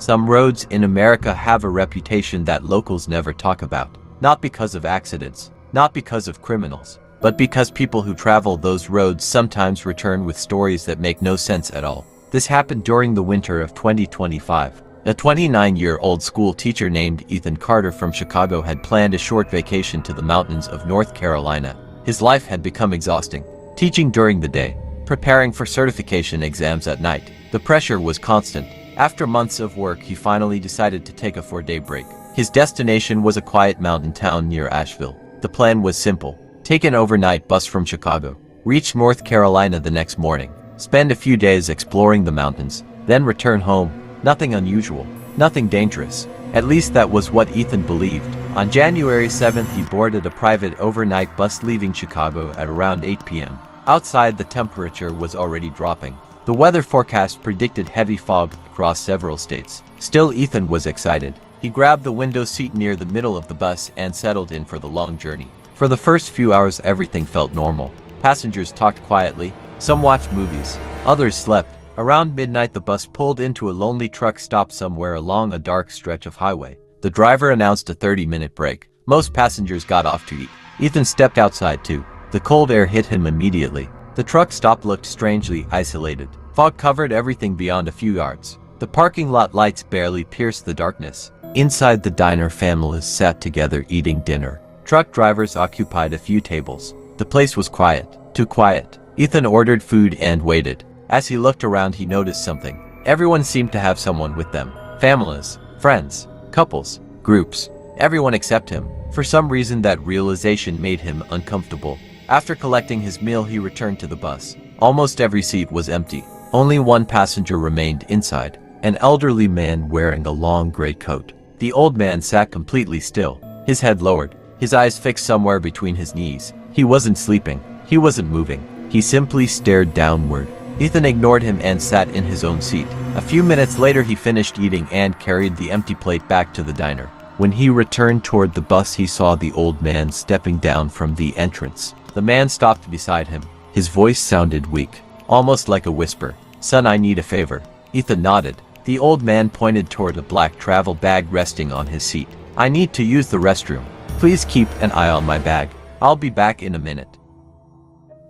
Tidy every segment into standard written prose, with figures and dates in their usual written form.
Some roads in America have a reputation that locals never talk about. Not because of accidents, not because of criminals, but because people who travel those roads sometimes return with stories that make no sense at all. This happened during the winter of 2025. A 29-year-old school teacher named Ethan Carter from Chicago had planned a short vacation to the mountains of North Carolina. His life had become exhausting. Teaching during the day, preparing for certification exams at night. The pressure was constant. After months of work, he finally decided to take a 4-day break. His destination was a quiet mountain town near Asheville. The plan was simple. Take an overnight bus from Chicago, reach North Carolina the next morning, spend a few days exploring the mountains, then return home. Nothing unusual, nothing dangerous. At least that was what Ethan believed. On January 7th, he boarded a private overnight bus leaving Chicago at around 8 p.m. Outside, the temperature was already dropping. The weather forecast predicted heavy fog across several states. Still, Ethan was excited. He grabbed the window seat near the middle of the bus and settled in for the long journey. For the first few hours, everything felt normal. Passengers talked quietly, some watched movies, others slept. Around midnight, the bus pulled into a lonely truck stop somewhere along a dark stretch of highway. The driver announced a 30-minute break. Most passengers got off to eat. Ethan stepped outside too. The cold air hit him immediately. The truck stop looked strangely isolated. Fog covered everything beyond a few yards. The parking lot lights barely pierced the darkness. Inside the diner, families sat together eating dinner. Truck drivers occupied a few tables. The place was quiet, too quiet. Ethan ordered food and waited. As he looked around, he noticed something. Everyone seemed to have someone with them. Families, friends, couples, groups. Everyone except him. For some reason, that realization made him uncomfortable. After collecting his meal, he returned to the bus. Almost every seat was empty. Only one passenger remained inside, an elderly man wearing a long gray coat. The old man sat completely still, his head lowered, his eyes fixed somewhere between his knees. He wasn't sleeping. He wasn't moving. He simply stared downward. Ethan ignored him and sat in his own seat. A few minutes later, he finished eating and carried the empty plate back to the diner. When he returned toward the bus, he saw the old man stepping down from the entrance. The man stopped beside him. His voice sounded weak, almost like a whisper. "Son, I need a favor." Ethan nodded. The old man pointed toward a black travel bag resting on his seat. "I need to use the restroom. Please keep an eye on my bag. I'll be back in a minute."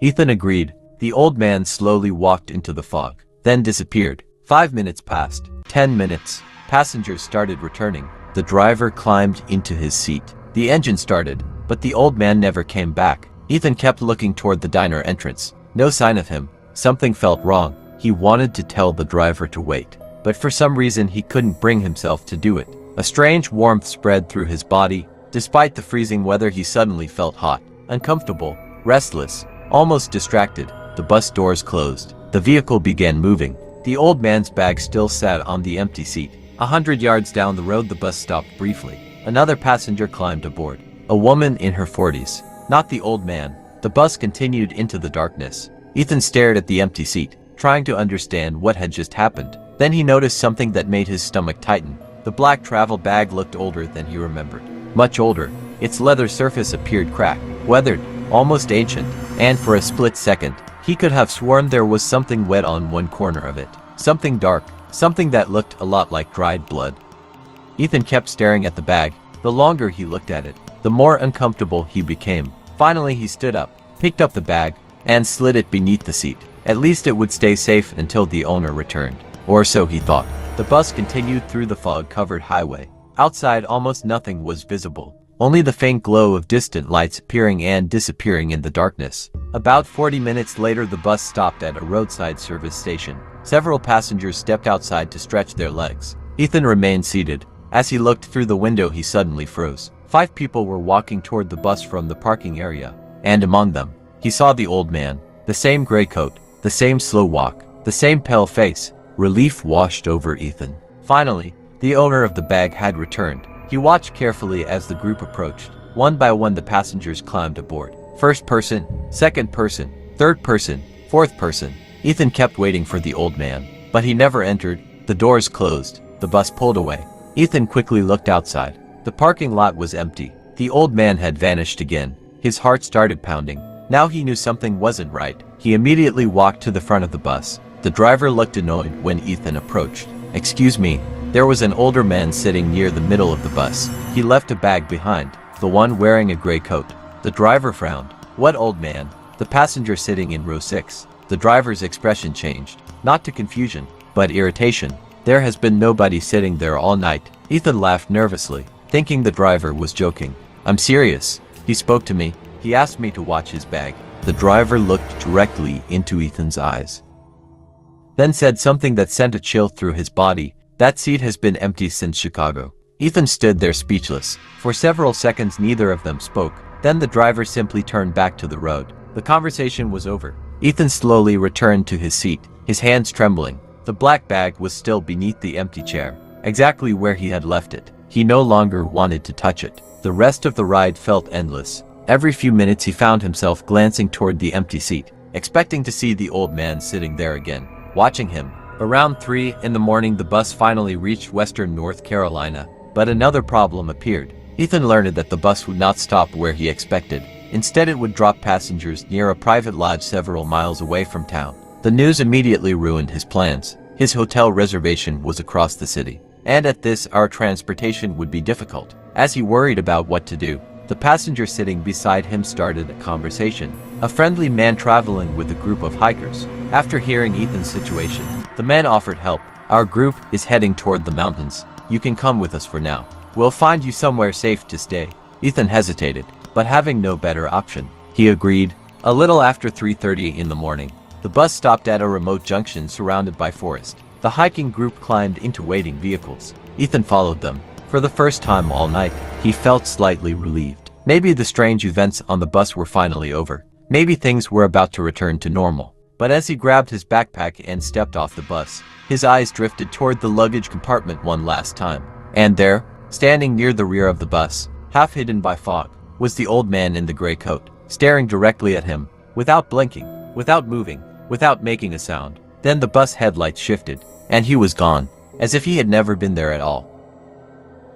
Ethan agreed. The old man slowly walked into the fog, then disappeared. 5 minutes passed. 10 minutes. Passengers started returning. The driver climbed into his seat. The engine started, but the old man never came back. Ethan kept looking toward the diner entrance. No sign of him. Something felt wrong. He wanted to tell the driver to wait, but for some reason he couldn't bring himself to do it. A strange warmth spread through his body. Despite the freezing weather, he suddenly felt hot, uncomfortable, restless, almost distracted. The bus doors closed. The vehicle began moving. The old man's bag still sat on the empty seat. 100 yards down the road, the bus stopped briefly. Another passenger climbed aboard. A woman in her 40s. Not the old man. The bus continued into the darkness. Ethan stared at the empty seat, trying to understand what had just happened. Then he noticed something that made his stomach tighten. The black travel bag looked older than he remembered. Much older. Its leather surface appeared cracked, weathered, almost ancient, and for a split second, he could have sworn there was something wet on one corner of it. Something dark, something that looked a lot like dried blood. Ethan kept staring at the bag. The longer he looked at it, the more uncomfortable he became. Finally, he stood up, picked up the bag, and slid it beneath the seat. At least it would stay safe until the owner returned. Or so he thought. The bus continued through the fog-covered highway. Outside, almost nothing was visible. Only the faint glow of distant lights appearing and disappearing in the darkness. About 40 minutes later, the bus stopped at a roadside service station. Several passengers stepped outside to stretch their legs. Ethan remained seated. As he looked through the window, he suddenly froze. 5 people were walking toward the bus from the parking area, and among them, he saw the old man. The same gray coat, the same slow walk, the same pale face. Relief washed over Ethan. Finally, the owner of the bag had returned. He watched carefully as the group approached. One by one, the passengers climbed aboard. First person, second person, third person, fourth person. Ethan kept waiting for the old man, but he never entered. The doors closed. The bus pulled away. Ethan quickly looked outside. The parking lot was empty. The old man had vanished again. His heart started pounding. Now he knew something wasn't right. He immediately walked to the front of the bus. The driver looked annoyed when Ethan approached. "Excuse me, There was an older man sitting near the middle of the bus. He left a bag behind, the one wearing a gray coat. The driver frowned. What old man? The passenger sitting in row 6. The driver's expression changed, not to confusion, but irritation. There has been nobody sitting there all night. Ethan laughed nervously, thinking the driver was joking. I'm serious. He spoke to me. He asked me to watch his bag. The driver looked directly into Ethan's eyes, then said something that sent a chill through his body. That seat has been empty since Chicago. Ethan stood there speechless. For several seconds neither of them spoke. Then the driver simply turned back to the road. The conversation was over. Ethan slowly returned to his seat, his hands trembling. The black bag was still beneath the empty chair, exactly where he had left it. He no longer wanted to touch it. The rest of the ride felt endless. Every few minutes he found himself glancing toward the empty seat, expecting to see the old man sitting there again, watching him. Around 3 in the morning the bus finally reached western North Carolina, but another problem appeared. Ethan learned that the bus would not stop where he expected. Instead it would drop passengers near a private lodge several miles away from town. The news immediately ruined his plans. His hotel reservation was across the city, and at this hour transportation would be difficult. As he worried about what to do, the passenger sitting beside him started a conversation. A friendly man traveling with a group of hikers. After hearing Ethan's situation, the man offered help. Our group is heading toward the mountains. You can come with us for now. We'll find you somewhere safe to stay. Ethan hesitated, but having no better option, he agreed. A little after 3:30 in the morning, the bus stopped at a remote junction surrounded by forest. The hiking group climbed into waiting vehicles. Ethan followed them. For the first time all night, he felt slightly relieved. Maybe the strange events on the bus were finally over. Maybe things were about to return to normal. But as he grabbed his backpack and stepped off the bus, his eyes drifted toward the luggage compartment one last time. And there, standing near the rear of the bus, half hidden by fog, was the old man in the gray coat, staring directly at him, without blinking, without moving, without making a sound. Then the bus headlights shifted, and he was gone, as if he had never been there at all.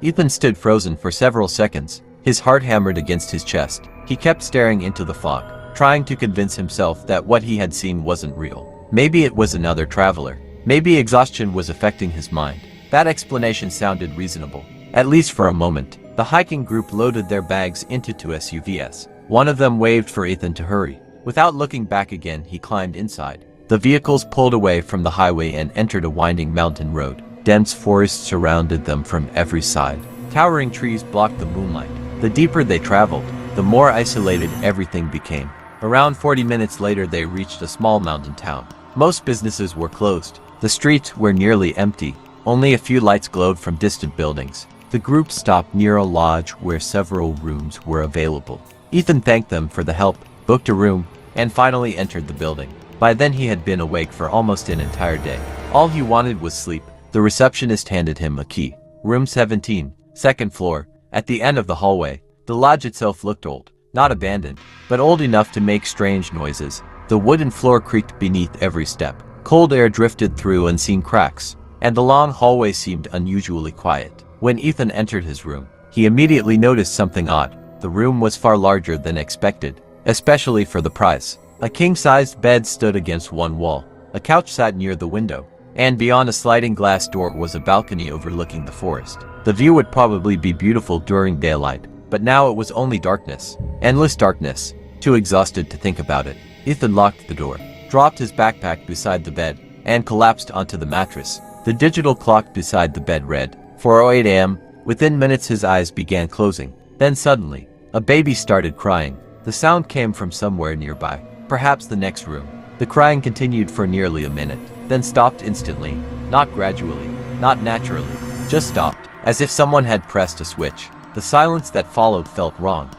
Ethan stood frozen for several seconds, his heart hammered against his chest. He kept staring into the fog, trying to convince himself that what he had seen wasn't real. Maybe it was another traveler. Maybe exhaustion was affecting his mind. That explanation sounded reasonable, at least for a moment. The hiking group loaded their bags into 2 SUVs. One of them waved for Ethan to hurry. Without looking back again, he climbed inside. The vehicles pulled away from the highway and entered a winding mountain road. Dense forest surrounded them from every side. Towering trees blocked the moonlight. The deeper they traveled, the more isolated everything became. Around 40 minutes later they reached a small mountain town. Most businesses were closed. The streets were nearly empty. Only a few lights glowed from distant buildings. The group stopped near a lodge where several rooms were available. Ethan thanked them for the help, booked a room, and finally entered the building. By then he had been awake for almost an entire day. All he wanted was sleep. The receptionist handed him a key. Room 17, second floor. At the end of the hallway, the lodge itself looked old, not abandoned, but old enough to make strange noises. The wooden floor creaked beneath every step. Cold air drifted through unseen cracks, and the long hallway seemed unusually quiet. When Ethan entered his room, he immediately noticed something odd. The room was far larger than expected, especially for the price. A king-sized bed stood against one wall. A couch sat near the window, and beyond a sliding glass door was a balcony overlooking the forest. The view would probably be beautiful during daylight, but now it was only darkness. Endless darkness. Too exhausted to think about it, Ethan locked the door, dropped his backpack beside the bed, and collapsed onto the mattress. The digital clock beside the bed read 4:08 a.m. Within minutes his eyes began closing. Then suddenly, a baby started crying. The sound came from somewhere nearby, perhaps the next room. The crying continued for nearly a minute, then stopped instantly, not gradually, not naturally, just stopped, as if someone had pressed a switch. The silence that followed felt wrong.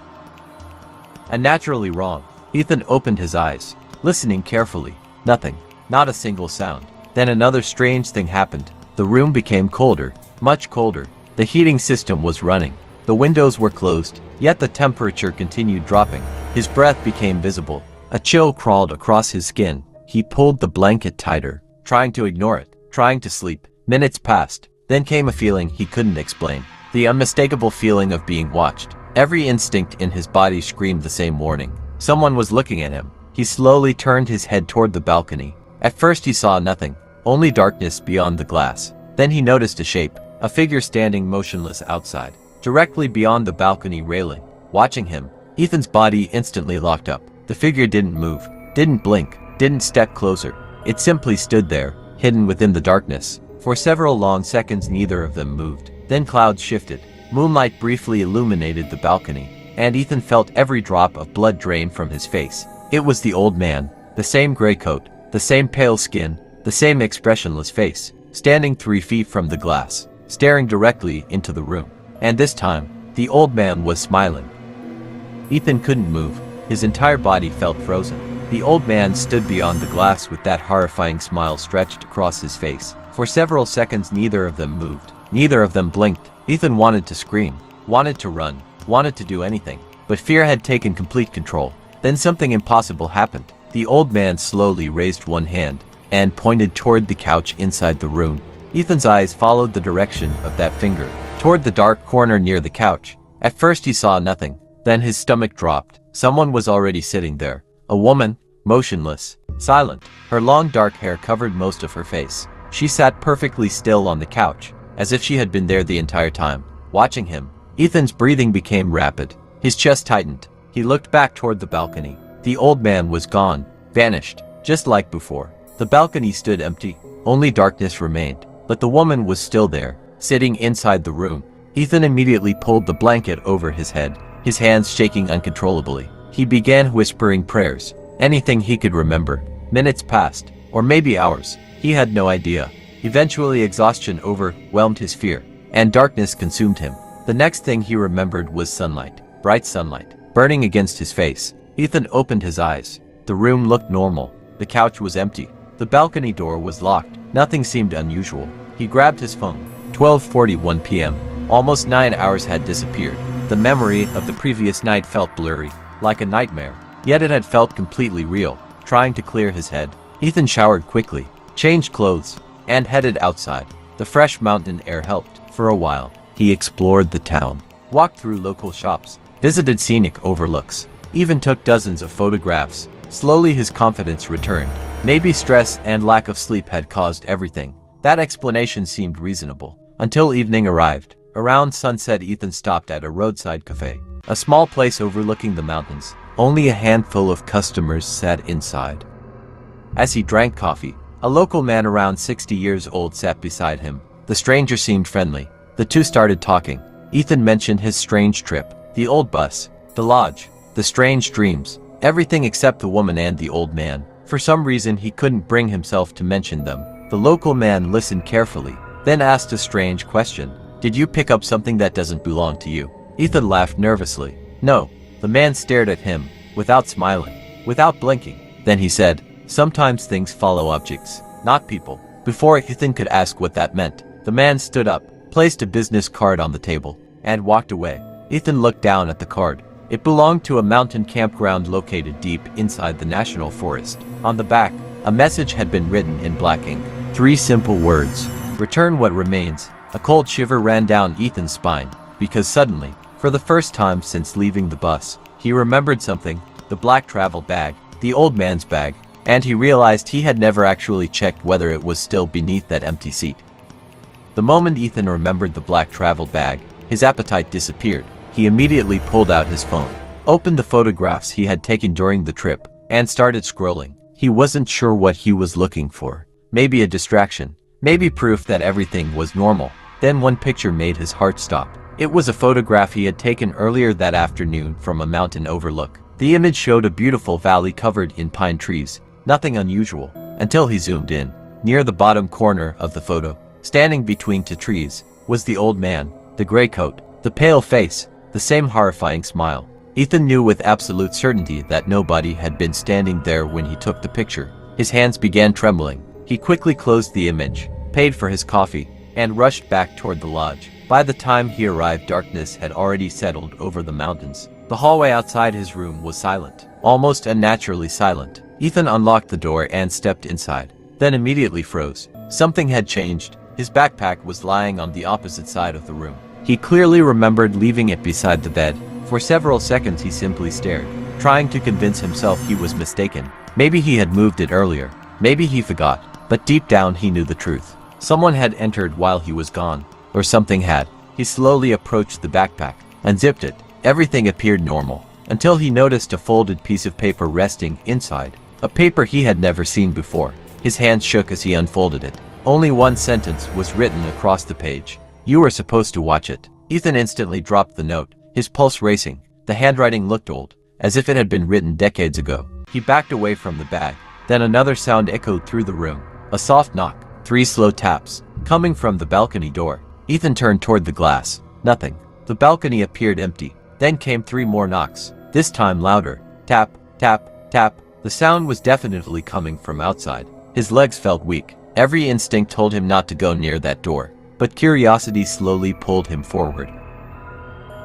Unnaturally wrong. Ethan opened his eyes, listening carefully. Nothing, not a single sound. Then another strange thing happened. The room became colder, much colder. The heating system was running. The windows were closed, yet the temperature continued dropping. His breath became visible. A chill crawled across his skin. He pulled the blanket tighter, trying to ignore it, trying to sleep. Minutes passed. Then came a feeling he couldn't explain. The unmistakable feeling of being watched. Every instinct in his body screamed the same warning. Someone was looking at him. He slowly turned his head toward the balcony. At first he saw nothing, only darkness beyond the glass. Then he noticed a shape, A figure standing motionless outside, directly beyond the balcony railing. Watching him, Ethan's body instantly locked up. The figure didn't move, didn't blink, didn't step closer. It simply stood there, hidden within the darkness. For several long seconds neither of them moved. Then clouds shifted. Moonlight briefly illuminated the balcony, and Ethan felt every drop of blood drain from his face. It was the old man, the same gray coat, the same pale skin, the same expressionless face, standing 3 feet from the glass, staring directly into the room. And this time, the old man was smiling. Ethan couldn't move. His entire body felt frozen. The old man stood beyond the glass with that horrifying smile stretched across his face. For several seconds neither of them moved. Neither of them blinked. Ethan wanted to scream, wanted to run, wanted to do anything. But fear had taken complete control. Then something impossible happened. The old man slowly raised one hand and pointed toward the couch inside the room. Ethan's eyes followed the direction of that finger, toward the dark corner near the couch. At first he saw nothing. Then his stomach dropped. Someone was already sitting there. A woman, motionless, silent. Her long dark hair covered most of her face. She sat perfectly still on the couch, as if she had been there the entire time. Watching him, Ethan's breathing became rapid. His chest tightened. He looked back toward the balcony. The old man was gone, vanished, just like before. The balcony stood empty. Only darkness remained. But the woman was still there, sitting inside the room. Ethan immediately pulled the blanket over his head, his hands shaking uncontrollably. He began whispering prayers, anything he could remember. Minutes passed, or maybe hours. He had no idea. Eventually exhaustion overwhelmed his fear, and darkness consumed him. The next thing he remembered was sunlight, bright sunlight, burning against his face. Ethan opened his eyes. The room looked normal. The couch was empty. The balcony door was locked. Nothing seemed unusual. He grabbed his phone. 12:41 p.m. Almost 9 hours had disappeared. The memory of the previous night felt blurry, like a nightmare. Yet it had felt completely real. Trying to clear his head, Ethan showered quickly, changed clothes, and headed outside. The fresh mountain air helped. For a while, he explored the town, walked through local shops, visited scenic overlooks, even took dozens of photographs. Slowly his confidence returned. Maybe stress and lack of sleep had caused everything. That explanation seemed reasonable. Until evening arrived. Around sunset Ethan stopped at a roadside cafe, a small place overlooking the mountains. Only a handful of customers sat inside. As he drank coffee, a local man around 60 years old sat beside him. The stranger seemed friendly. The two started talking. Ethan mentioned his strange trip, the old bus, the lodge, the strange dreams, everything except the woman and the old man. For some reason he couldn't bring himself to mention them. The local man listened carefully, then asked a strange question. Did you pick up something that doesn't belong to you? Ethan laughed nervously. No. The man stared at him, without smiling, without blinking. Then he said, sometimes things follow objects, not people. Before Ethan could ask what that meant, the man stood up, placed a business card on the table, and walked away. Ethan looked down at the card. It belonged to a mountain campground located deep inside the national forest. On the back, a message had been written in black ink. 3 simple words. Return what remains. A cold shiver ran down Ethan's spine, because suddenly, for the first time since leaving the bus, he remembered something, the black travel bag, the old man's bag, and he realized he had never actually checked whether it was still beneath that empty seat. The moment Ethan remembered the black travel bag, his appetite disappeared. He immediately pulled out his phone, opened the photographs he had taken during the trip, and started scrolling. He wasn't sure what he was looking for. Maybe a distraction, maybe proof that everything was normal. Then one picture made his heart stop. It was a photograph he had taken earlier that afternoon from a mountain overlook. The image showed a beautiful valley covered in pine trees, nothing unusual, until he zoomed in. Near the bottom corner of the photo, standing between 2 trees, was the old man, the gray coat, the pale face, the same horrifying smile. Ethan knew with absolute certainty that nobody had been standing there when he took the picture. His hands began trembling. He quickly closed the image, paid for his coffee, and rushed back toward the lodge. By the time he arrived, darkness had already settled over the mountains. The hallway outside his room was silent, almost unnaturally silent. Ethan unlocked the door and stepped inside, then immediately froze. Something had changed. His backpack was lying on the opposite side of the room. He clearly remembered leaving it beside the bed. For several seconds he simply stared, trying to convince himself he was mistaken. Maybe he had moved it earlier. Maybe he forgot. But deep down he knew the truth. Someone had entered while he was gone. or something had. He slowly approached the backpack, unzipped it. Everything appeared normal, until he noticed a folded piece of paper resting inside. A paper he had never seen before. His hand shook as he unfolded it. Only one sentence was written across the page. "You were supposed to watch it." Ethan instantly dropped the note, his pulse racing. The handwriting looked old, as if it had been written decades ago. He backed away from the bag. Then another sound echoed through the room. A soft knock. 3 slow taps, coming from the balcony door. Ethan turned toward the glass. Nothing. The balcony appeared empty. Then came 3 more knocks, this time louder. Tap, tap, tap. The sound was definitely coming from outside. His legs felt weak. Every instinct told him not to go near that door, but curiosity slowly pulled him forward.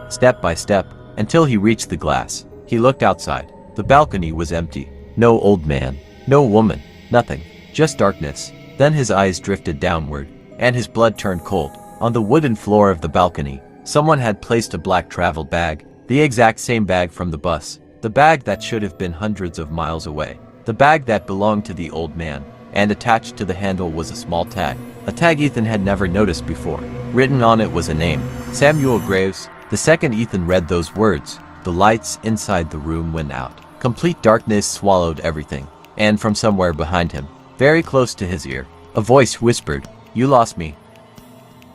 Step by step, until he reached the glass. He looked outside. The balcony was empty. No old man, no woman, nothing, just darkness. Then his eyes drifted downward, and his blood turned cold. On the wooden floor of the balcony, someone had placed a black travel bag, the exact same bag from the bus. The bag that should have been hundreds of miles away. The bag that belonged to the old man, and attached to the handle was a small tag. A tag Ethan had never noticed before. Written on it was a name, Samuel Graves. The second Ethan read those words, the lights inside the room went out. Complete darkness swallowed everything. And from somewhere behind him, very close to his ear, a voice whispered, "You lost me.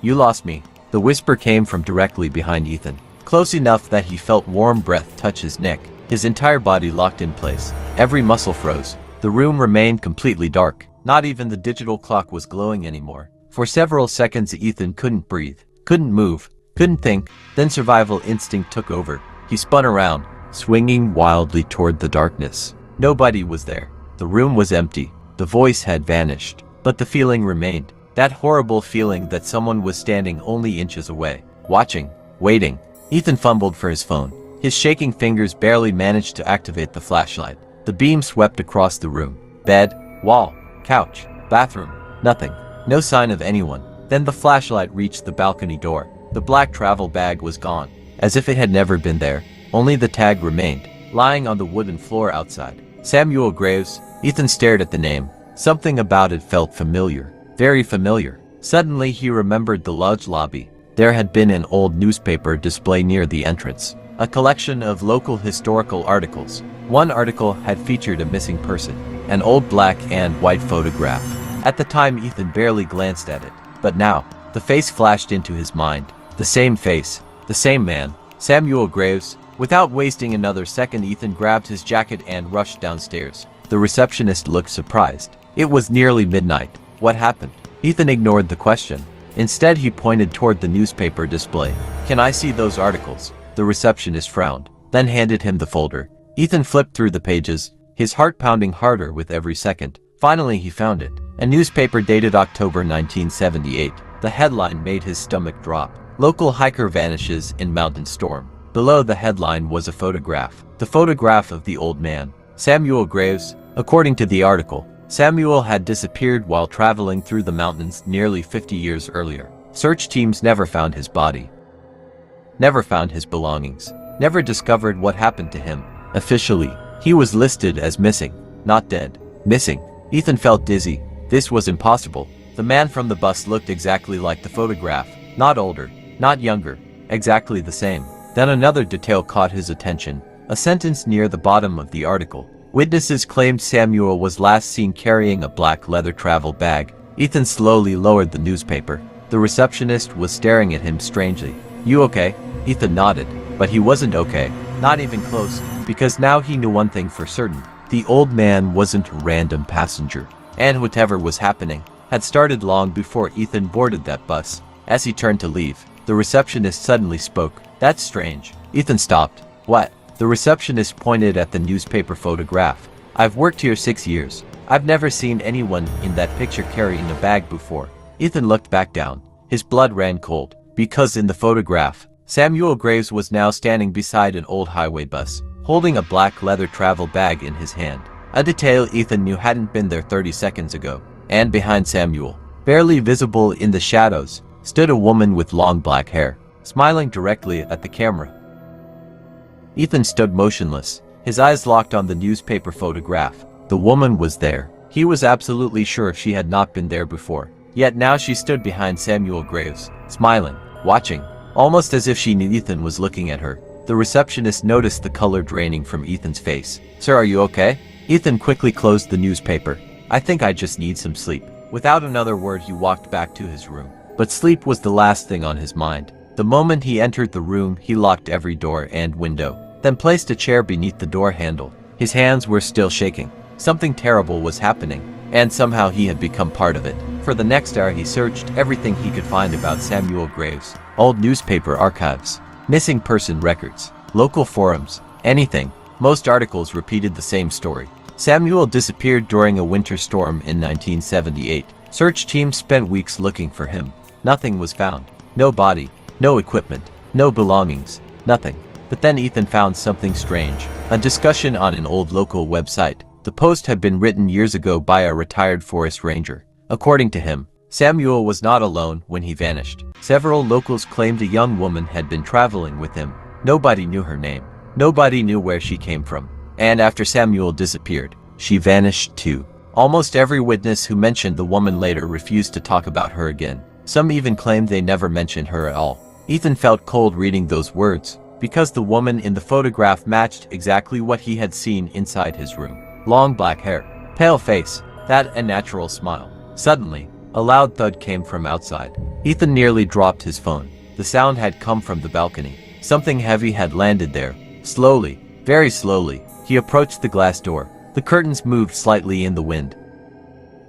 You lost me." The whisper came from directly behind Ethan, close enough that he felt warm breath touch his neck. His entire body locked in place. Every muscle froze. The room remained completely dark. Not even the digital clock was glowing anymore. For several seconds Ethan couldn't breathe, couldn't move, couldn't think. Then survival instinct took over. He spun around, swinging wildly toward the darkness. Nobody was there. The room was empty. The voice had vanished. But the feeling remained. That horrible feeling that someone was standing only inches away, watching, waiting. Ethan fumbled for his phone. His shaking fingers barely managed to activate the flashlight. The beam swept across the room. Bed, wall, couch, bathroom. Nothing. No sign of anyone. Then the flashlight reached the balcony door. The black travel bag was gone, as if it had never been there. Only the tag remained, lying on the wooden floor outside. Samuel Graves. Ethan stared at the name. Something about it felt familiar. Very familiar. Suddenly he remembered the lodge lobby. There had been an old newspaper display near the entrance. A collection of local historical articles. One article had featured a missing person. An old black and white photograph. At the time Ethan barely glanced at it. But now, the face flashed into his mind. The same face. The same man. Samuel Graves. Without wasting another second Ethan grabbed his jacket and rushed downstairs. The receptionist looked surprised. It was nearly midnight. What happened? Ethan ignored the question. Instead he pointed toward the newspaper display. "Can I see those articles?" The receptionist frowned, then handed him the folder. Ethan flipped through the pages, his heart pounding harder with every second. Finally he found it. A newspaper dated October 1978. The headline made his stomach drop. "Local hiker vanishes in mountain storm." Below the headline was a photograph. The photograph of the old man, Samuel Graves. According to the article, Samuel had disappeared while traveling through the mountains nearly 50 years earlier. Search teams never found his body. Never found his belongings. Never discovered what happened to him. Officially, he was listed as missing, not dead. Missing. Ethan felt dizzy. This was impossible. The man from the bus looked exactly like the photograph. Not older, not younger. Exactly the same. Then another detail caught his attention. A sentence near the bottom of the article. Witnesses claimed Samuel was last seen carrying a black leather travel bag. Ethan slowly lowered the newspaper. The receptionist was staring at him strangely. "You okay?" Ethan nodded, but he wasn't okay. Not even close, because now he knew one thing for certain. The old man wasn't a random passenger. And whatever was happening had started long before Ethan boarded that bus. As he turned to leave, the receptionist suddenly spoke. "That's strange." Ethan stopped. "What?" The receptionist pointed at the newspaper photograph. "I've worked here 6 years. I've never seen anyone in that picture carrying a bag before." Ethan looked back down. His blood ran cold, because in the photograph, Samuel Graves was now standing beside an old highway bus, holding a black leather travel bag in his hand. A detail Ethan knew hadn't been there 30 seconds ago. And behind Samuel, barely visible in the shadows, stood a woman with long black hair, smiling directly at the camera. Ethan stood motionless, his eyes locked on the newspaper photograph. The woman was there. He was absolutely sure she had not been there before. Yet now she stood behind Samuel Graves, smiling, watching, almost as if she knew Ethan was looking at her. The receptionist noticed the color draining from Ethan's face. "Sir, are you okay?" Ethan quickly closed the newspaper. "I think I just need some sleep." Without another word, he walked back to his room. But sleep was the last thing on his mind. The moment he entered the room, he locked every door and window, then placed a chair beneath the door handle. His hands were still shaking. Something terrible was happening, and somehow he had become part of it. For the next hour, he searched everything he could find about Samuel Graves. Old newspaper archives, missing person records, local forums, anything. Most articles repeated the same story. Samuel disappeared during a winter storm in 1978. Search teams spent weeks looking for him. Nothing was found. No body, no equipment, no belongings, nothing. But then Ethan found something strange. A discussion on an old local website. The post had been written years ago by a retired forest ranger. According to him, Samuel was not alone when he vanished. Several locals claimed a young woman had been traveling with him. Nobody knew her name. Nobody knew where she came from. And after Samuel disappeared, she vanished too. Almost every witness who mentioned the woman later refused to talk about her again. Some even claimed they never mentioned her at all. Ethan felt cold reading those words, because the woman in the photograph matched exactly what he had seen inside his room. Long black hair, pale face, that unnatural smile. Suddenly, a loud thud came from outside. Ethan nearly dropped his phone. The sound had come from the balcony. Something heavy had landed there. Slowly, very slowly, he approached the glass door. The curtains moved slightly in the wind.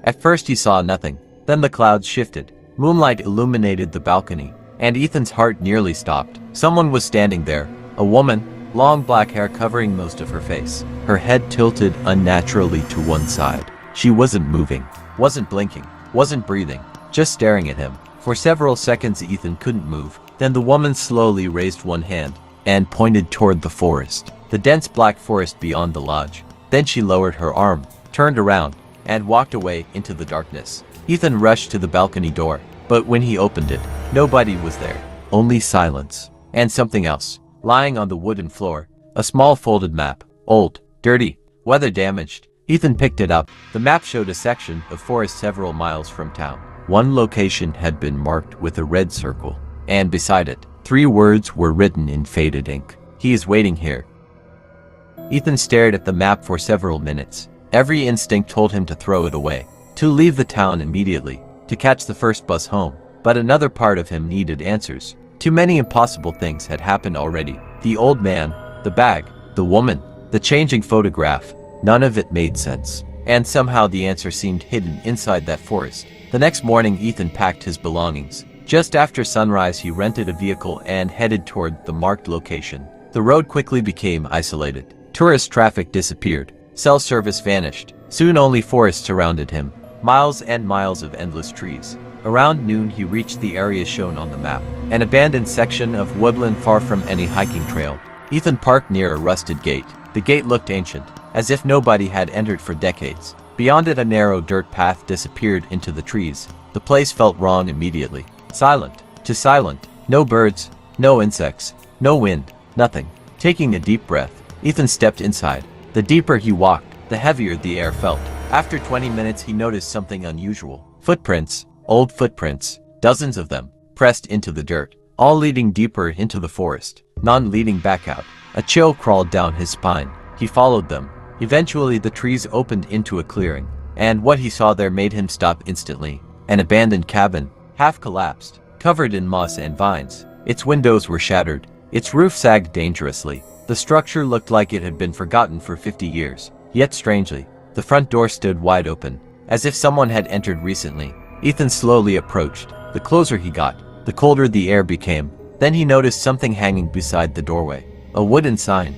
At first he saw nothing. Then the clouds shifted. Moonlight illuminated the balcony, and Ethan's heart nearly stopped. Someone was standing there. A woman, long black hair covering most of her face. Her head tilted unnaturally to one side. She wasn't moving, wasn't blinking, wasn't breathing, just staring at him. For several seconds Ethan couldn't move. Then the woman slowly raised one hand and pointed toward the forest, the dense black forest beyond the lodge. Then she lowered her arm, turned around, and walked away into the darkness. Ethan rushed to the balcony door, but when he opened it, nobody was there. Only silence. And something else. Lying on the wooden floor, a small folded map. Old, dirty, weather damaged. Ethan picked it up. The map showed a section of forest several miles from town. One location had been marked with a red circle, and beside it, 3 words were written in faded ink. "He is waiting here." Ethan stared at the map for several minutes. Every instinct told him to throw it away, to leave the town immediately, to catch the first bus home. But another part of him needed answers. Too many impossible things had happened already. The old man, the bag, the woman, the changing photograph. None of it made sense. And somehow the answer seemed hidden inside that forest. The next morning Ethan packed his belongings. Just after sunrise he rented a vehicle and headed toward the marked location. The road quickly became isolated. Tourist traffic disappeared. Cell service vanished. Soon only forest surrounded him. Miles and miles of endless trees. Around noon he reached the area shown on the map. An abandoned section of woodland far from any hiking trail. Ethan parked near a rusted gate. The gate looked ancient, as if nobody had entered for decades. Beyond it a narrow dirt path disappeared into the trees. The place felt wrong immediately. Silent. To silent. No birds. No insects. No wind. Nothing. Taking a deep breath, Ethan stepped inside. The deeper he walked, the heavier the air felt. After 20 minutes he noticed something unusual. Footprints. Old footprints. Dozens of them. Pressed into the dirt. All leading deeper into the forest. None leading back out. A chill crawled down his spine. He followed them. Eventually the trees opened into a clearing. And what he saw there made him stop instantly. An abandoned cabin. Half collapsed. Covered in moss and vines. Its windows were shattered. Its roof sagged dangerously. The structure looked like it had been forgotten for 50 years. Yet strangely, the front door stood wide open, as if someone had entered recently. Ethan slowly approached. The closer he got, the colder the air became. Then he noticed something hanging beside the doorway. A wooden sign.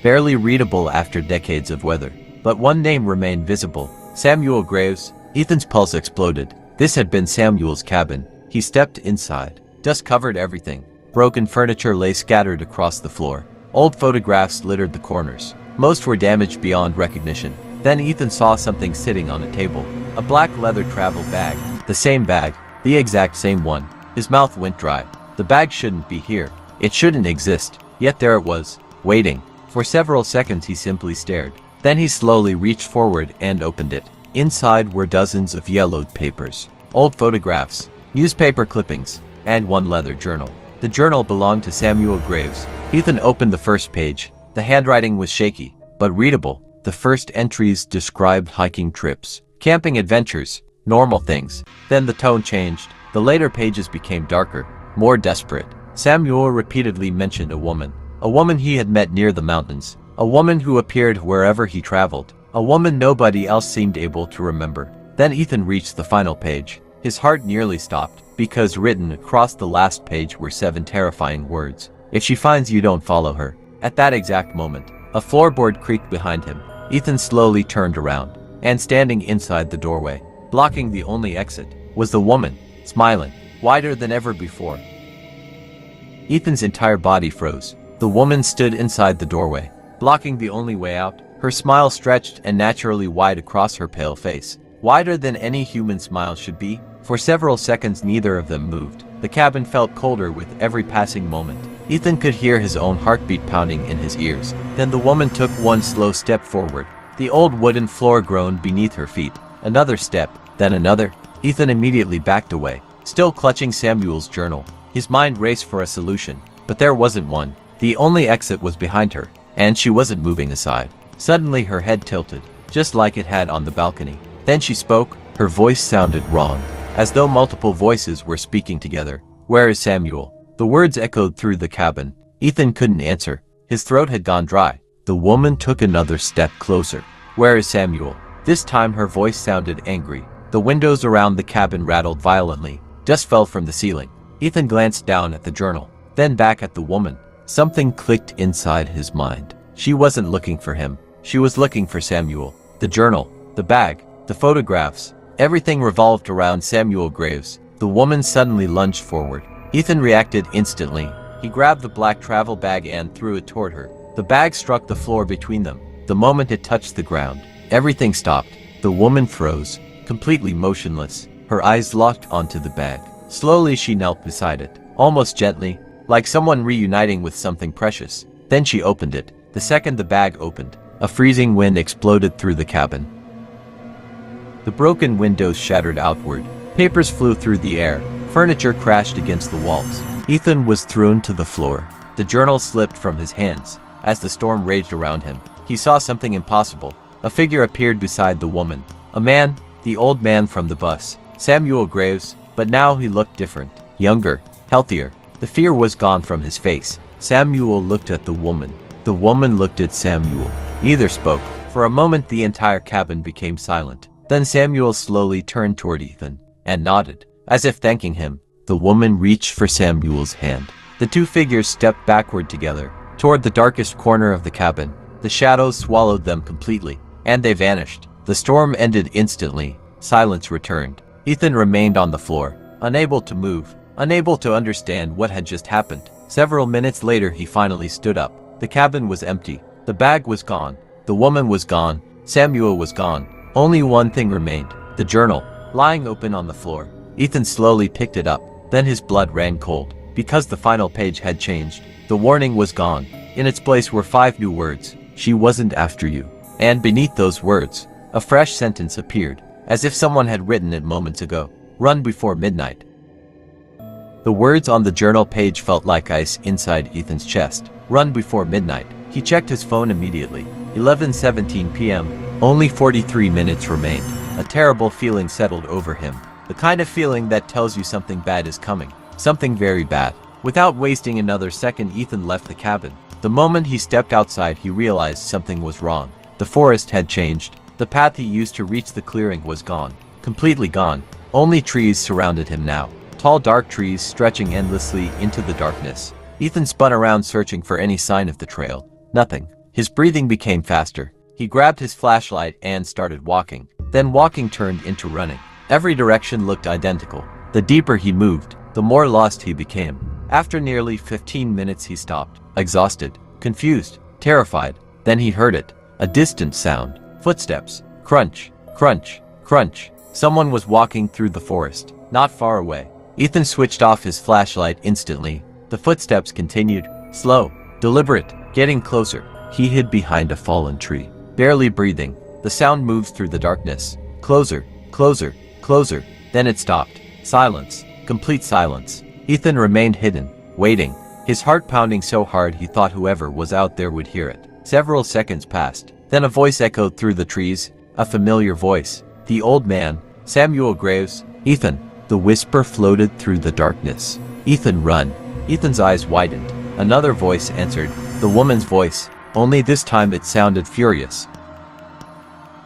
Barely readable after decades of weather. But one name remained visible. Samuel Graves. Ethan's pulse exploded. This had been Samuel's cabin. He stepped inside. Dust covered everything. Broken furniture lay scattered across the floor. Old photographs littered the corners. Most were damaged beyond recognition. Then Ethan saw something sitting on a table. A black leather travel bag. The same bag. The exact same one. His mouth went dry. The bag shouldn't be here. It shouldn't exist. Yet there it was, waiting. For several seconds he simply stared. Then he slowly reached forward and opened it. Inside were dozens of yellowed papers, old photographs, newspaper clippings, and one leather journal. The journal belonged to Samuel Graves. Ethan opened the first page. The handwriting was shaky, but readable. The first entries described hiking trips, camping adventures, normal things. Then the tone changed. The later pages became darker, more desperate. Samuel repeatedly mentioned a woman he had met near the mountains, a woman who appeared wherever he traveled, a woman nobody else seemed able to remember. Then Ethan reached the final page. His heart nearly stopped, because written across the last page were 7 terrifying words. If she finds you, don't follow her. At that exact moment, a floorboard creaked behind him. Ethan slowly turned around, and standing inside the doorway, blocking the only exit, was the woman, smiling, wider than ever before. Ethan's entire body froze. The woman stood inside the doorway, blocking the only way out. Her smile stretched and naturally wide across her pale face, wider than any human smile should be. For several seconds neither of them moved. The cabin felt colder with every passing moment. Ethan could hear his own heartbeat pounding in his ears. Then the woman took one slow step forward. The old wooden floor groaned beneath her feet. Another step, then another. Ethan immediately backed away, still clutching Samuel's journal. His mind raced for a solution, but there wasn't one. The only exit was behind her, and she wasn't moving aside. Suddenly her head tilted, just like it had on the balcony. Then she spoke. Her voice sounded wrong, as though multiple voices were speaking together. "Where is Samuel?" The words echoed through the cabin. Ethan couldn't answer. His throat had gone dry. The woman took another step closer. "Where is Samuel?" This time her voice sounded angry. The windows around the cabin rattled violently. Dust fell from the ceiling. Ethan glanced down at the journal, then back at the woman. Something clicked inside his mind. She wasn't looking for him. She was looking for Samuel. The journal, the bag, the photographs, everything revolved around Samuel Graves. The woman suddenly lunged forward. Ethan reacted instantly. He grabbed the black travel bag and threw it toward her. The bag struck the floor between them. The moment it touched the ground, everything stopped. The woman froze, completely motionless, her eyes locked onto the bag. Slowly she knelt beside it, almost gently, like someone reuniting with something precious. Then she opened it. The second the bag opened, a freezing wind exploded through the cabin. The broken windows shattered outward. Papers flew through the air. Furniture crashed against the walls. Ethan was thrown to the floor. The journal slipped from his hands. As the storm raged around him, he saw something impossible. A figure appeared beside the woman. A man, the old man from the bus, Samuel Graves, but now he looked different, younger, healthier. The fear was gone from his face. Samuel looked at the woman. The woman looked at Samuel. Neither spoke. For a moment the entire cabin became silent. Then Samuel slowly turned toward Ethan and nodded, as if thanking him. The woman reached for Samuel's hand. The two figures stepped backward together, toward the darkest corner of the cabin. The shadows swallowed them completely, and they vanished. The storm ended instantly. Silence returned. Ethan remained on the floor, unable to move, unable to understand what had just happened. Several minutes later he finally stood up. The cabin was empty. The bag was gone. The woman was gone. Samuel was gone. Only one thing remained, the journal, lying open on the floor. Ethan slowly picked it up. Then his blood ran cold, because the final page had changed. The warning was gone. In its place were 5 new words. "She wasn't after you." And beneath those words, a fresh sentence appeared, as if someone had written it moments ago. "Run before midnight." The words on the journal page felt like ice inside Ethan's chest. Run before midnight. He checked his phone immediately. 11:17 p.m. Only 43 minutes remained. A terrible feeling settled over him. The kind of feeling that tells you something bad is coming. Something very bad. Without wasting another second, Ethan left the cabin. The moment he stepped outside, he realized something was wrong. The forest had changed. The path he used to reach the clearing was gone. Completely gone. Only trees surrounded him now. Tall dark trees stretching endlessly into the darkness. Ethan spun around searching for any sign of the trail. Nothing. His breathing became faster. He grabbed his flashlight and started walking. Then walking turned into running. Every direction looked identical. The deeper he moved, the more lost he became. After nearly 15 minutes he stopped, exhausted, confused, terrified. Then he heard it. A distant sound. Footsteps. Crunch, crunch, crunch. Someone was walking through the forest, not far away. Ethan switched off his flashlight instantly. The footsteps continued, slow, deliberate, getting closer. He hid behind a fallen tree, barely breathing. The sound moved through the darkness, Closer, closer, closer. Then it stopped. Silence. Complete silence. Ethan remained hidden, waiting, his heart pounding so hard he thought whoever was out there would hear it. Several seconds passed. Then a voice echoed through the trees, a familiar voice. The old man, Samuel Graves. Ethan. The whisper floated through the darkness. Ethan, run. Ethan's eyes widened. Another voice answered, the woman's voice, only this time it sounded furious.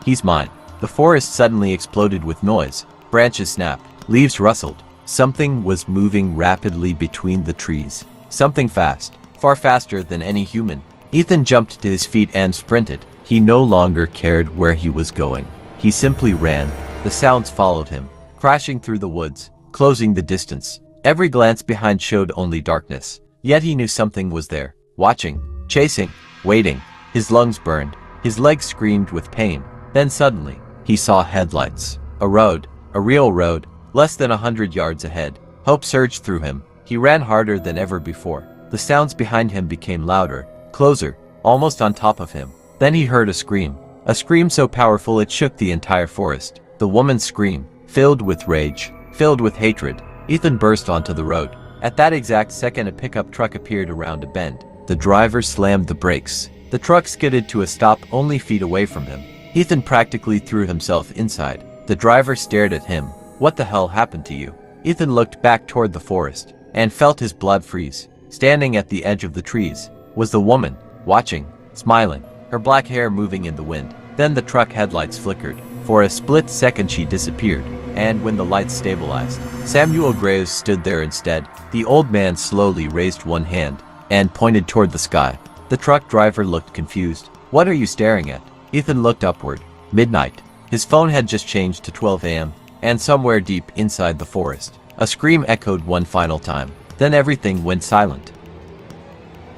He's mine. The forest suddenly exploded with noise. Branches snapped, leaves rustled. Something was moving rapidly between the trees. Something fast, far faster than any human. Ethan jumped to his feet and sprinted. He no longer cared where he was going. He simply ran. The sounds followed him, crashing through the woods, closing the distance. Every glance behind showed only darkness. Yet he knew something was there, watching, chasing, waiting. His lungs burned. His legs screamed with pain. Then suddenly, he saw headlights. A road, a real road, less than 100 yards ahead. Hope surged through him. He ran harder than ever before. The sounds behind him became louder, closer, almost on top of him. Then he heard a scream so powerful it shook the entire forest. The woman's scream, filled with rage, filled with hatred. Ethan burst onto the road. At that exact second, a pickup truck appeared around a bend. The driver slammed the brakes. The truck skidded to a stop only feet away from him. Ethan practically threw himself inside. The driver stared at him. What the hell happened to you? Ethan looked back toward the forest and felt his blood freeze. Standing at the edge of the trees was the woman, watching, smiling, her black hair moving in the wind. Then the truck headlights flickered. For a split second she disappeared, and when the lights stabilized, Samuel Graves stood there instead. The old man slowly raised one hand and pointed toward the sky. The truck driver looked confused. What are you staring at? Ethan looked upward. Midnight. His phone had just changed to 12 a.m., and somewhere deep inside the forest, a scream echoed one final time. Then everything went silent.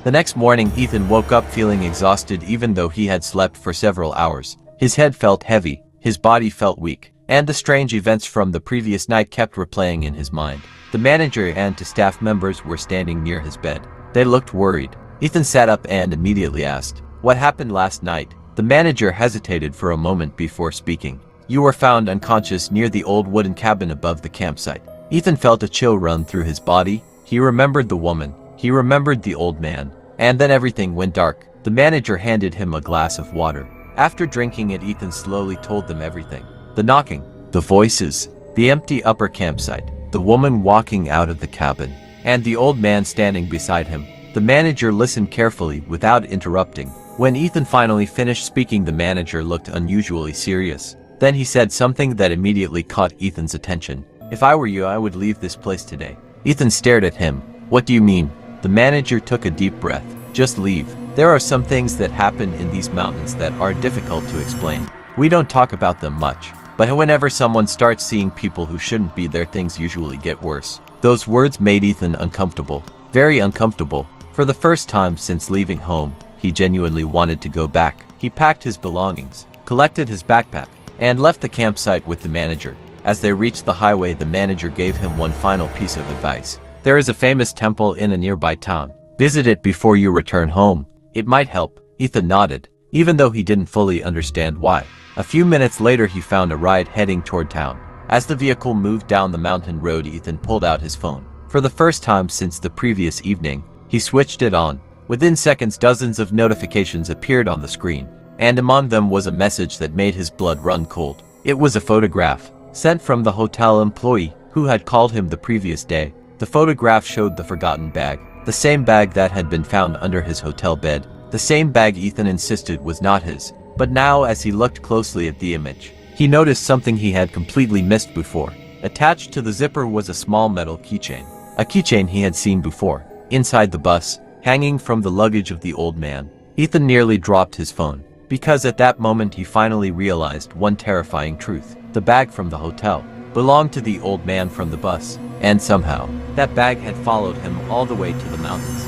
The next morning, Ethan woke up feeling exhausted even though he had slept for several hours. His head felt heavy, his body felt weak, and the strange events from the previous night kept replaying in his mind. The manager and two staff members were standing near his bed. They looked worried. Ethan sat up and immediately asked, "What happened last night?" The manager hesitated for a moment before speaking. "You were found unconscious near the old wooden cabin above the campsite." Ethan felt a chill run through his body. He remembered the woman. He remembered the old man. And then everything went dark. The manager handed him a glass of water. After drinking it, Ethan slowly told them everything. The knocking, the voices, the empty upper campsite, the woman walking out of the cabin, and the old man standing beside him. The manager listened carefully without interrupting. When Ethan finally finished speaking, the manager looked unusually serious. Then he said something that immediately caught Ethan's attention. "If I were you, I would leave this place today." Ethan stared at him. "What do you mean?" The manager took a deep breath. "Just leave. There are some things that happen in these mountains that are difficult to explain. We don't talk about them much. But whenever someone starts seeing people who shouldn't be there, things usually get worse." Those words made Ethan uncomfortable. Very uncomfortable. For the first time since leaving home, he genuinely wanted to go back. He packed his belongings, collected his backpack, and left the campsite with the manager. As they reached the highway, the manager gave him one final piece of advice. "There is a famous temple in a nearby town. Visit it before you return home. It might help." Ethan nodded, even though he didn't fully understand why. A few minutes later, he found a ride heading toward town. As the vehicle moved down the mountain road, Ethan pulled out his phone. For the first time since the previous evening, he switched it on. Within seconds, dozens of notifications appeared on the screen, and among them was a message that made his blood run cold. It was a photograph, sent from the hotel employee who had called him the previous day. The photograph showed the forgotten bag, the same bag that had been found under his hotel bed, the same bag Ethan insisted was not his. But now, as he looked closely at the image, he noticed something he had completely missed before. Attached to the zipper was a small metal keychain, a keychain he had seen before. Inside the bus, hanging from the luggage of the old man, Ethan nearly dropped his phone, because at that moment he finally realized one terrifying truth. The bag from the hotel belonged to the old man from the bus, and somehow, that bag had followed him all the way to the mountains.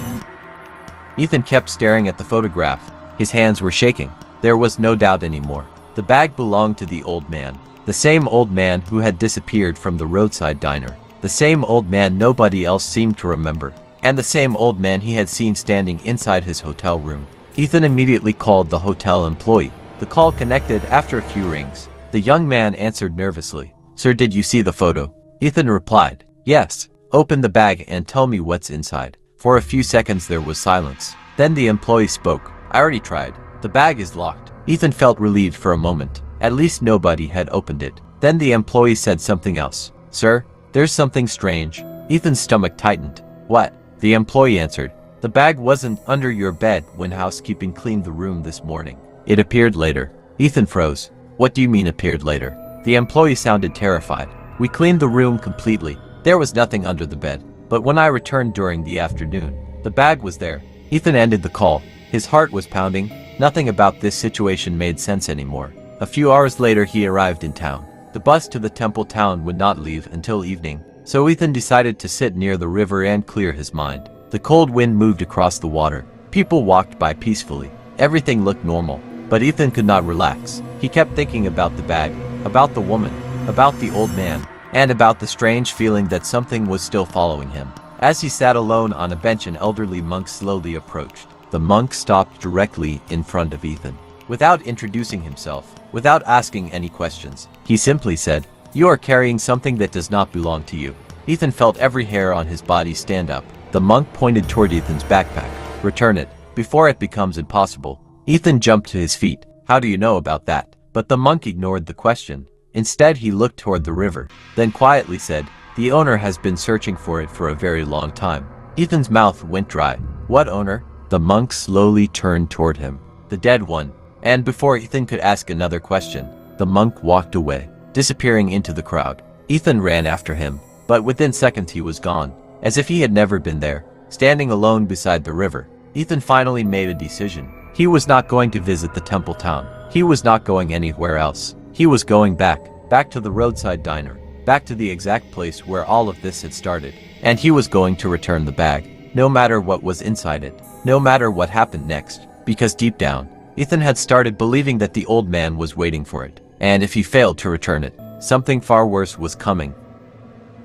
Ethan kept staring at the photograph. His hands were shaking. There was no doubt anymore. The bag belonged to the old man. The same old man who had disappeared from the roadside diner. The same old man nobody else seemed to remember. And the same old man he had seen standing inside his hotel room. Ethan immediately called the hotel employee. The call connected after a few rings. The young man answered nervously. Sir, did you see the photo? Ethan replied, yes. Open the bag and tell me what's inside. For a few seconds there was silence. Then the employee spoke. I already tried. The bag is locked. Ethan felt relieved for a moment. At least nobody had opened it. Then the employee said something else. Sir, there's something strange. Ethan's stomach tightened. What? The employee answered. The bag wasn't under your bed when housekeeping cleaned the room this morning. It appeared later. Ethan froze. What do you mean appeared later? The employee sounded terrified. We cleaned the room completely. There was nothing under the bed. But when I returned during the afternoon, the bag was there. Ethan ended the call. His heart was pounding. Nothing about this situation made sense anymore. A few hours later he arrived in town. The bus to the temple town would not leave until evening, so Ethan decided to sit near the river and clear his mind. The cold wind moved across the water. People walked by peacefully. Everything looked normal, but Ethan could not relax. He kept thinking about the bag, about the woman, about the old man, and about the strange feeling that something was still following him. As he sat alone on a bench, an elderly monk slowly approached. The monk stopped directly in front of Ethan. Without introducing himself, without asking any questions, he simply said, "You are carrying something that does not belong to you." Ethan felt every hair on his body stand up. The monk pointed toward Ethan's backpack. "Return it, before it becomes impossible." Ethan jumped to his feet. "How do you know about that?" But the monk ignored the question. Instead, he looked toward the river, then quietly said, "The owner has been searching for it for a very long time." Ethan's mouth went dry. "What owner?" The monk slowly turned toward him. "The dead one." And before Ethan could ask another question, the monk walked away, disappearing into the crowd. Ethan ran after him, but within seconds he was gone, as if he had never been there. Standing alone beside the river, Ethan finally made a decision. He was not going to visit the temple town. He was not going anywhere else. He was going back to the roadside diner, back to the exact place where all of this had started. And he was going to return the bag, no matter what was inside it, no matter what happened next, because deep down, Ethan had started believing that the old man was waiting for it, and if he failed to return it, something far worse was coming.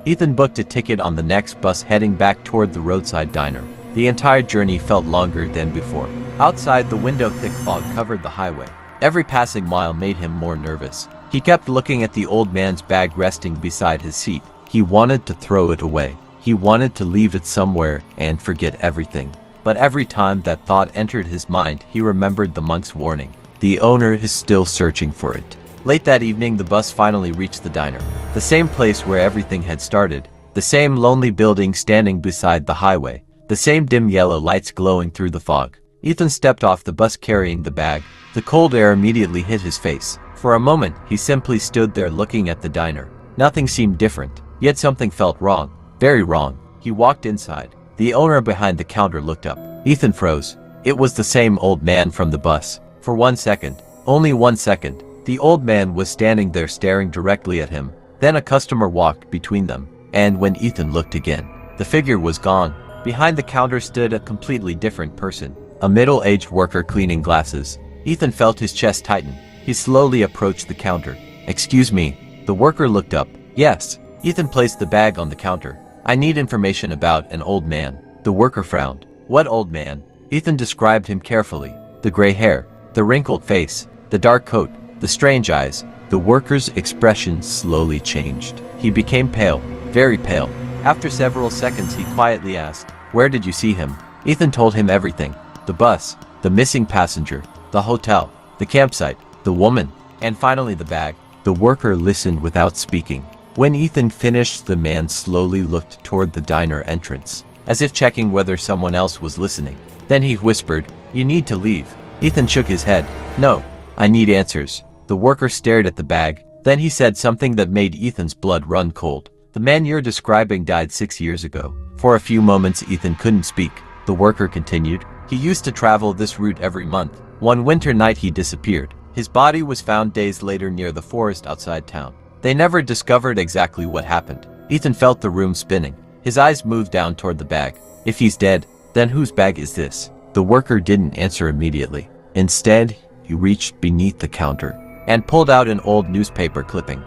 Ethan booked a ticket on the next bus heading back toward the roadside diner. The entire journey felt longer than before. Outside the window, thick fog covered the highway. Every passing mile made him more nervous. He kept looking at the old man's bag resting beside his seat. He wanted to throw it away. He wanted to leave it somewhere and forget everything. But every time that thought entered his mind, he remembered the monk's warning. The owner is still searching for it. Late that evening, the bus finally reached the diner. The same place where everything had started. The same lonely building standing beside the highway. The same dim yellow lights glowing through the fog. Ethan stepped off the bus carrying the bag. The cold air immediately hit his face. For a moment, he simply stood there looking at the diner. Nothing seemed different, yet something felt wrong. Very wrong. He walked inside. The owner behind the counter looked up. Ethan froze. It was the same old man from the bus. For 1 second, only 1 second, the old man was standing there staring directly at him. Then a customer walked between them, and when Ethan looked again, the figure was gone. Behind the counter stood a completely different person, a middle-aged worker cleaning glasses. Ethan felt his chest tighten. He slowly approached the counter. "Excuse me." The worker looked up. "Yes." Ethan placed the bag on the counter. "I need information about an old man." The worker frowned. "What old man?" Ethan described him carefully. The gray hair, the wrinkled face, the dark coat, the strange eyes. The worker's expression slowly changed. He became pale, very pale. After several seconds he quietly asked, "Where did you see him?" Ethan told him everything. The bus, the missing passenger, the hotel, the campsite, the woman, and finally the bag. The worker listened without speaking. When Ethan finished, the man slowly looked toward the diner entrance, as if checking whether someone else was listening. Then he whispered, "You need to leave." Ethan shook his head. "No, I need answers." The worker stared at the bag. Then he said something that made Ethan's blood run cold. "The man you're describing died 6 years ago." For a few moments Ethan couldn't speak. The worker continued, "He used to travel this route every month. One winter night he disappeared. His body was found days later near the forest outside town. They never discovered exactly what happened." Ethan felt the room spinning. His eyes moved down toward the bag. "If he's dead, then whose bag is this?" The worker didn't answer immediately. Instead, he reached beneath the counter and pulled out an old newspaper clipping.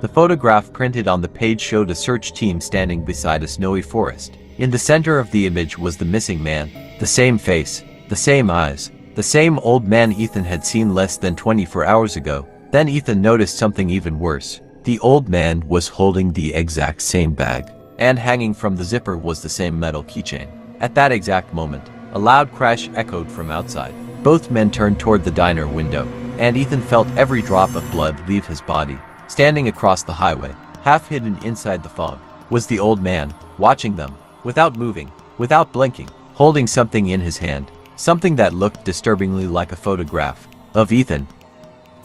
The photograph printed on the page showed a search team standing beside a snowy forest. In the center of the image was the missing man. The same face, the same eyes, the same old man Ethan had seen less than 24 hours ago. Then Ethan noticed something even worse. The old man was holding the exact same bag, and hanging from the zipper was the same metal keychain. At that exact moment, a loud crash echoed from outside. Both men turned toward the diner window, and Ethan felt every drop of blood leave his body. Standing across the highway, half hidden inside the fog, was the old man, watching them, without moving, without blinking, holding something in his hand, something that looked disturbingly like a photograph of Ethan.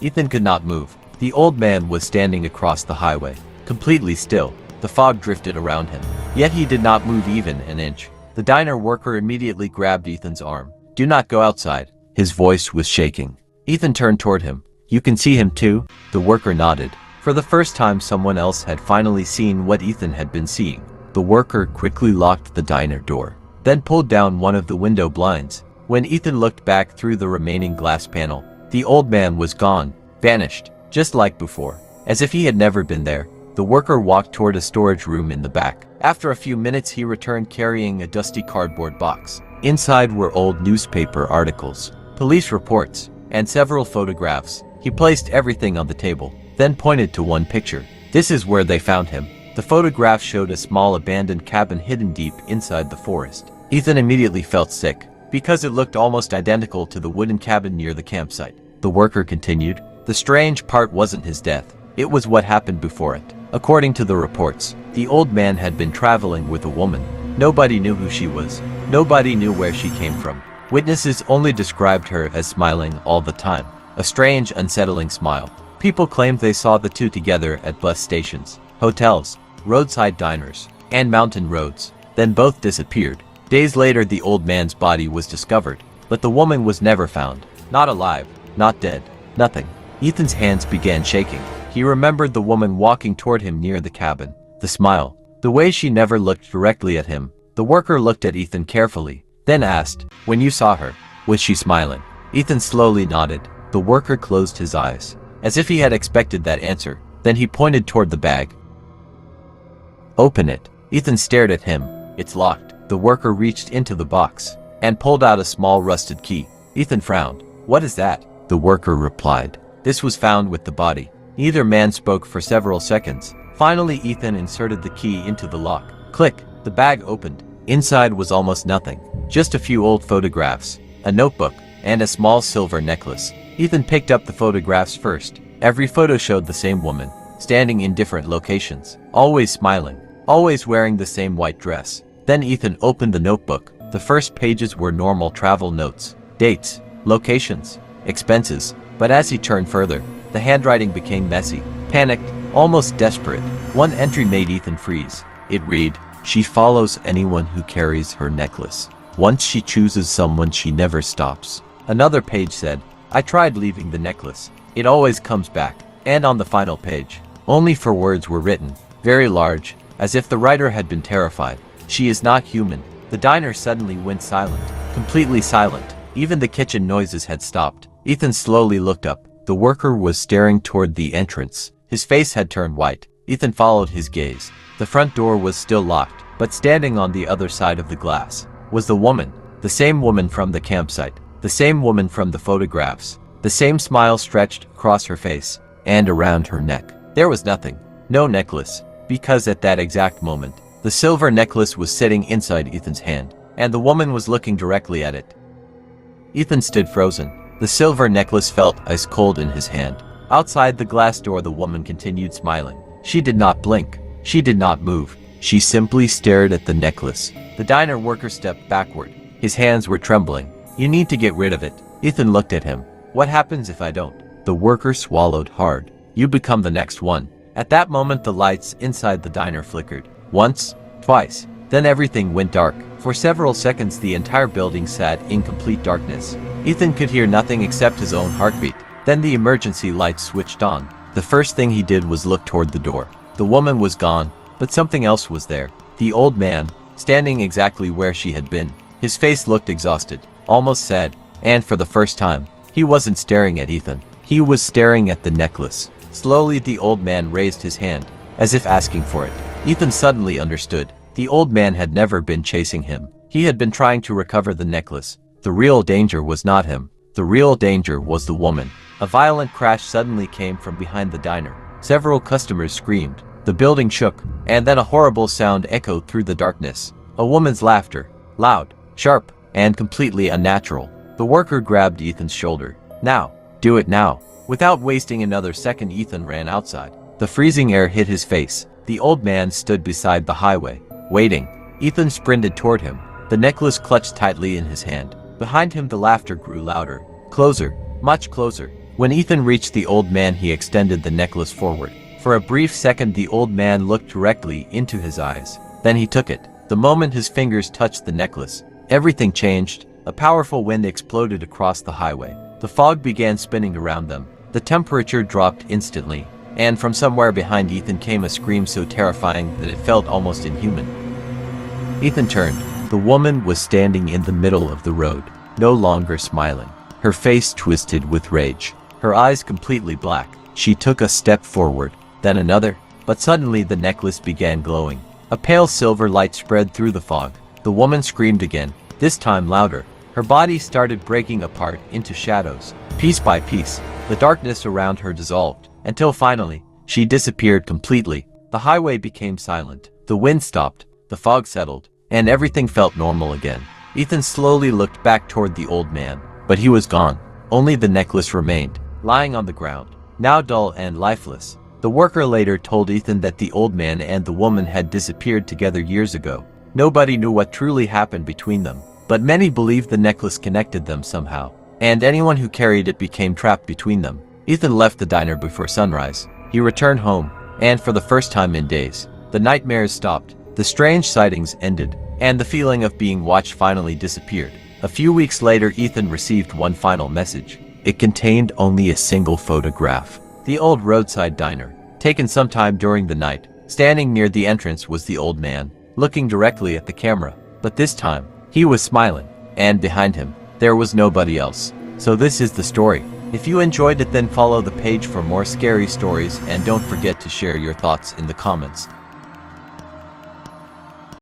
Ethan could not move. The old man was standing across the highway, completely still. The fog drifted around him, yet he did not move even an inch. The diner worker immediately grabbed Ethan's arm. "Do not go outside." His voice was shaking. Ethan turned toward him. "You can see him too?" The worker nodded. For the first time, someone else had finally seen what Ethan had been seeing. The worker quickly locked the diner door, then pulled down one of the window blinds. When Ethan looked back through the remaining glass panel, the old man was gone, vanished, just like before, as if he had never been there. The worker walked toward a storage room in the back. After a few minutes, he returned carrying a dusty cardboard box. Inside were old newspaper articles, police reports, and several photographs. He placed everything on the table, then pointed to one picture. "This is where they found him." The photograph showed a small abandoned cabin hidden deep inside the forest. Ethan immediately felt sick, because it looked almost identical to the wooden cabin near the campsite. The worker continued. The strange part wasn't his death. It was what happened before it. According to the reports, the old man had been traveling with a woman. Nobody knew who she was. Nobody knew where she came from. Witnesses only described her as smiling all the time. A strange, unsettling smile. People claimed they saw the two together at bus stations, hotels, roadside diners, and mountain roads. Then both disappeared. Days later, the old man's body was discovered, but the woman was never found. Not alive, not dead, nothing. Ethan's hands began shaking. He remembered the woman walking toward him near the cabin. The smile, the way she never looked directly at him. The worker looked at Ethan carefully, then asked, "When you saw her, was she smiling?" Ethan slowly nodded. The worker closed his eyes, as if he had expected that answer. Then he pointed toward the bag. "Open it." Ethan stared at him. "It's locked." The worker reached into the box and pulled out a small rusted key. Ethan frowned. "What is that?" The worker replied. "This was found with the body." Neither man spoke for several seconds. Finally, Ethan inserted the key into the lock. Click! The bag opened. Inside was almost nothing. Just a few old photographs, a notebook, and a small silver necklace. Ethan picked up the photographs first. Every photo showed the same woman, standing in different locations, always smiling, always wearing the same white dress. Then Ethan opened the notebook. The first pages were normal travel notes, dates, locations, expenses. But as he turned further, the handwriting became messy, panicked, almost desperate. One entry made Ethan freeze. It read, "She follows anyone who carries her necklace. Once she chooses someone, she never stops." Another page said, "I tried leaving the necklace. It always comes back." And on the final page, only 4 words were written, very large, as if the writer had been terrified. "She is not human." The diner suddenly went silent, completely silent. Even the kitchen noises had stopped. Ethan slowly looked up. The worker was staring toward the entrance. His face had turned white. Ethan followed his gaze. The front door was still locked, but standing on the other side of the glass was the woman. The same woman from the campsite. The same woman from the photographs. The same smile stretched across her face and around her neck. There was nothing. No necklace. Because at that exact moment, the silver necklace was sitting inside Ethan's hand, and the woman was looking directly at it. Ethan stood frozen. The silver necklace felt ice cold in his hand. Outside the glass door, the woman continued smiling. She did not blink. She did not move. She simply stared at the necklace. The diner worker stepped backward. His hands were trembling. "You need to get rid of it." Ethan looked at him. "What happens if I don't?" The worker swallowed hard. "You become the next one." At that moment, the lights inside the diner flickered. Once, twice. Then everything went dark. For several seconds, the entire building sat in complete darkness. Ethan could hear nothing except his own heartbeat. Then the emergency lights switched on. The first thing he did was look toward the door. The woman was gone, but something else was there. The old man, standing exactly where she had been. His face looked exhausted, almost sad, and for the first time, he wasn't staring at Ethan. He was staring at the necklace. Slowly, the old man raised his hand, as if asking for it. Ethan suddenly understood. The old man had never been chasing him. He had been trying to recover the necklace. The real danger was not him. The real danger was the woman. A violent crash suddenly came from behind the diner. Several customers screamed. The building shook, and then a horrible sound echoed through the darkness. A woman's laughter. Loud, sharp, and completely unnatural. The worker grabbed Ethan's shoulder. Now. Do it now. Without wasting another second, Ethan ran outside. The freezing air hit his face. The old man stood beside the highway, waiting. Ethan sprinted toward him, the necklace clutched tightly in his hand. Behind him the laughter grew louder. Closer, much closer. When Ethan reached the old man, he extended the necklace forward. For a brief second the old man looked directly into his eyes. Then he took it. The moment his fingers touched the necklace, everything changed. A powerful wind exploded across the highway. The fog began spinning around them. The temperature dropped instantly, and from somewhere behind Ethan came a scream so terrifying that it felt almost inhuman. Ethan turned. The woman was standing in the middle of the road, no longer smiling. Her face twisted with rage, her eyes completely black. She took a step forward, then another, but suddenly the necklace began glowing. A pale silver light spread through the fog. The woman screamed again, this time louder. Her body started breaking apart into shadows. Piece by piece, the darkness around her dissolved, until finally, she disappeared completely. The highway became silent. The wind stopped, the fog settled, and everything felt normal again. Ethan slowly looked back toward the old man, but he was gone. Only the necklace remained, lying on the ground, now dull and lifeless. The worker later told Ethan that the old man and the woman had disappeared together years ago. Nobody knew what truly happened between them, but many believed the necklace connected them somehow, and anyone who carried it became trapped between them. Ethan left the diner before sunrise. He returned home, and for the first time in days, the nightmares stopped, the strange sightings ended, and the feeling of being watched finally disappeared. A few weeks later, Ethan received one final message. It contained only a single photograph. The old roadside diner, taken sometime during the night. Standing near the entrance was the old man, looking directly at the camera. But this time, he was smiling, and behind him, there was nobody else. So this is the story. If you enjoyed it, then follow the page for more scary stories, and don't forget to share your thoughts in the comments.